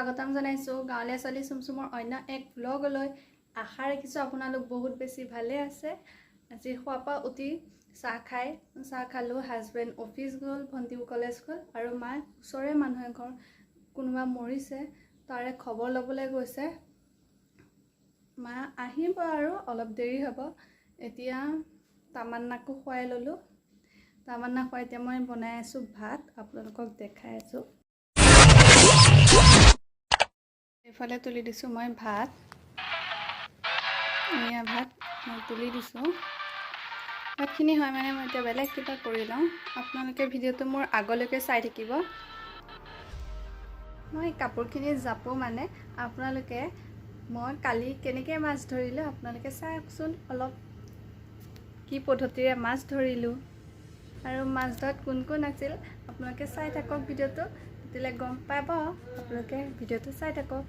স্বাগতম জানাইছো গাঁৱলীয়া ছোৱালী চুমচুমৰ অন্য এক ব্লগলৈ। আশা ৰাখিছো আপোনালোক বহুত বেছি ভালে আছে। আজি খোৱাপা উঠি চাহ খালো। হাজবেণ্ড অফিচ গ'ল, ভণ্টিও কলেজ গ'ল আৰু মা ওচৰৰে মানুহ এঘৰ কোনোবা মৰিছে তাৰে খবৰ ল'বলৈ গৈছে। মা আহিব আৰু অলপ দেৰি হ'ব। এতিয়া তামান্নাকো খুৱাই ল'লোঁ। তামান্না খুৱাই এতিয়া মই বনাই আছোঁ ভাত, আপোনালোকক দেখাই আছোঁ। এইফালে তুলি দিছোঁ মই ভাত, এয়া ভাত মই তুলি দিছোঁ। ভাতখিনি হয় মানে মই এতিয়া বেলেগ কিবা কৰি লওঁ। আপোনালোকে ভিডিঅ'টো মোৰ আগলৈকে চাই থাকিব। মই কাপোৰখিনি জাপো মানে আপোনালোকে মই কালি কেনেকৈ মাছ ধৰিলোঁ আপোনালোকে চাওকচোন। অলপ কি পদ্ধতিৰে মাছ ধৰিলোঁ আৰু মাছ ধৰাত কোন কোন আছিল আপোনালোকে চাই থাকক ভিডিঅ'টো, তেতিয়ালৈ গম পাব। আপোনালোকে ভিডিঅ'টো চাই থাকক।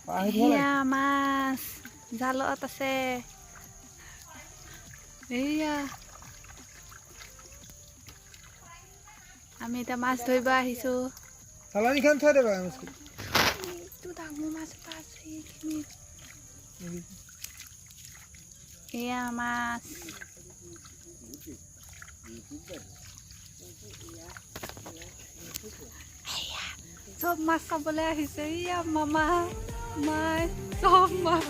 এয়া মাছ জালত আছে। এয়া আমি এতিয়া মাছ ধৰিব আহিছোঁ। চালানীখন থৈ দেবা এইটো ডাঙৰ মাছ এটা আছে এইখিনিত। এয়া মাছ চব মাছ খাবলৈ আহিছে। এয়া মামা মাই চব মাছ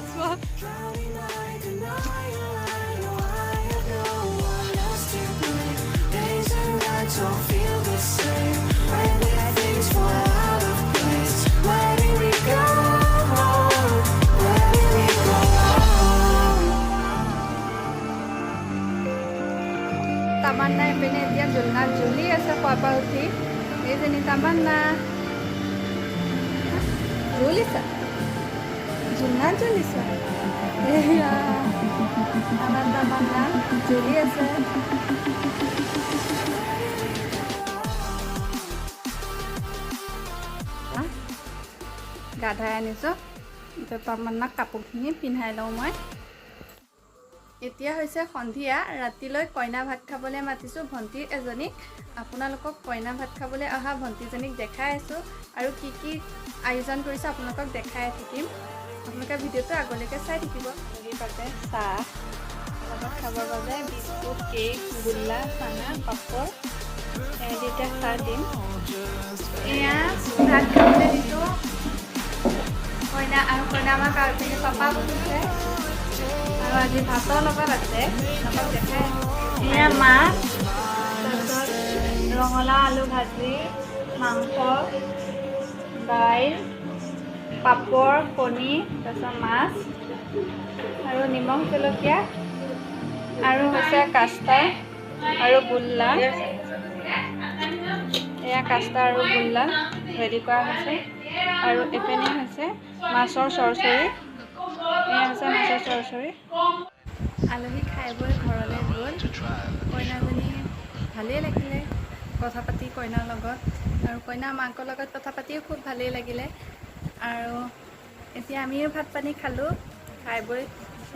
তামান্না এপিনে এতিয়া জোলনাত জ্বলি আছে। খোৱাপা উঠি এইজনী তামান্না জ্বলিছা, জোলনাত জ্বলিছা। এয়া আমাৰ তামান্না জ্বলি আছে। গা ধুৱাই আনিছোঁ। এতিয়া তামান্নাক কাপোৰখিনি পিন্ধাই লওঁ মই। এতিয়া হৈছে সন্ধিয়া। ৰাতিলৈ কইনা ভাত খাবলৈ মাতিছোঁ ভণ্টি এজনীক। আপোনালোকক কইনা ভাত খাবলৈ অহা ভণ্টিজনীক দেখাই আছোঁ আৰু কি কি আয়োজন কৰিছোঁ আপোনালোকক দেখাই থাকিম। আপোনালোকে ভিডিঅ'টো আগলৈকে চাই থাকিব। পাতে চাহ লগত খাবৰ বাবে বিস্কুট, কেক, গোল্লা, চানা, পাপৰ এতিয়া চাহ দিম। এয়া ভাত খাবলৈ দিছোঁ কইনা আৰু কইনা আমাৰ কাউৰীজনী পাপা বহিছে আৰু আজি ভাতৰ লগত আছে আপোনালোকক দেখাই। এয়া মাছ, তাৰপিছত ৰঙালাও আলু ভাজি, মাংস, দাইল, পাপৰ, কণী, তাৰপিছত মাছ আৰু নিমখ জলকীয়া আৰু হৈছে কাষ্টাৰ আৰু গোল্লা। এয়া কাষ্টাৰ আৰু গোল্লা ৰেডি কৰা হৈছে আৰু এপিনে হৈছে মাছৰ চৰচৰি। এয়া হৈছে মাছৰ চৰচৰি। আলহী খাই বৈ ঘৰলৈ গ'ল। কইনাজনী ভালেই লাগিলে কথা পাতি কইনাৰ লগত আৰু কইনাৰ মাকৰ লগত কথা পাতিও খুব ভালেই লাগিলে। আৰু এতিয়া আমিও ভাত পানী খালোঁ। খাই বৈ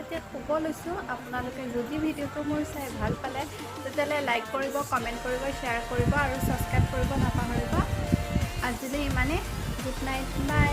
এতিয়া শুব লৈছোঁ। আপোনালোকে যদি ভিডিঅ'টো মোৰ চাই ভাল পালে তেতিয়াহ'লে লাইক কৰিব, কমেণ্ট কৰিব, শ্বেয়াৰ কৰিব আৰু ছাবস্ক্ৰাইব কৰিব নাপাহৰিব। আজিলৈ ইমানেই। গুড নাইট, বাই।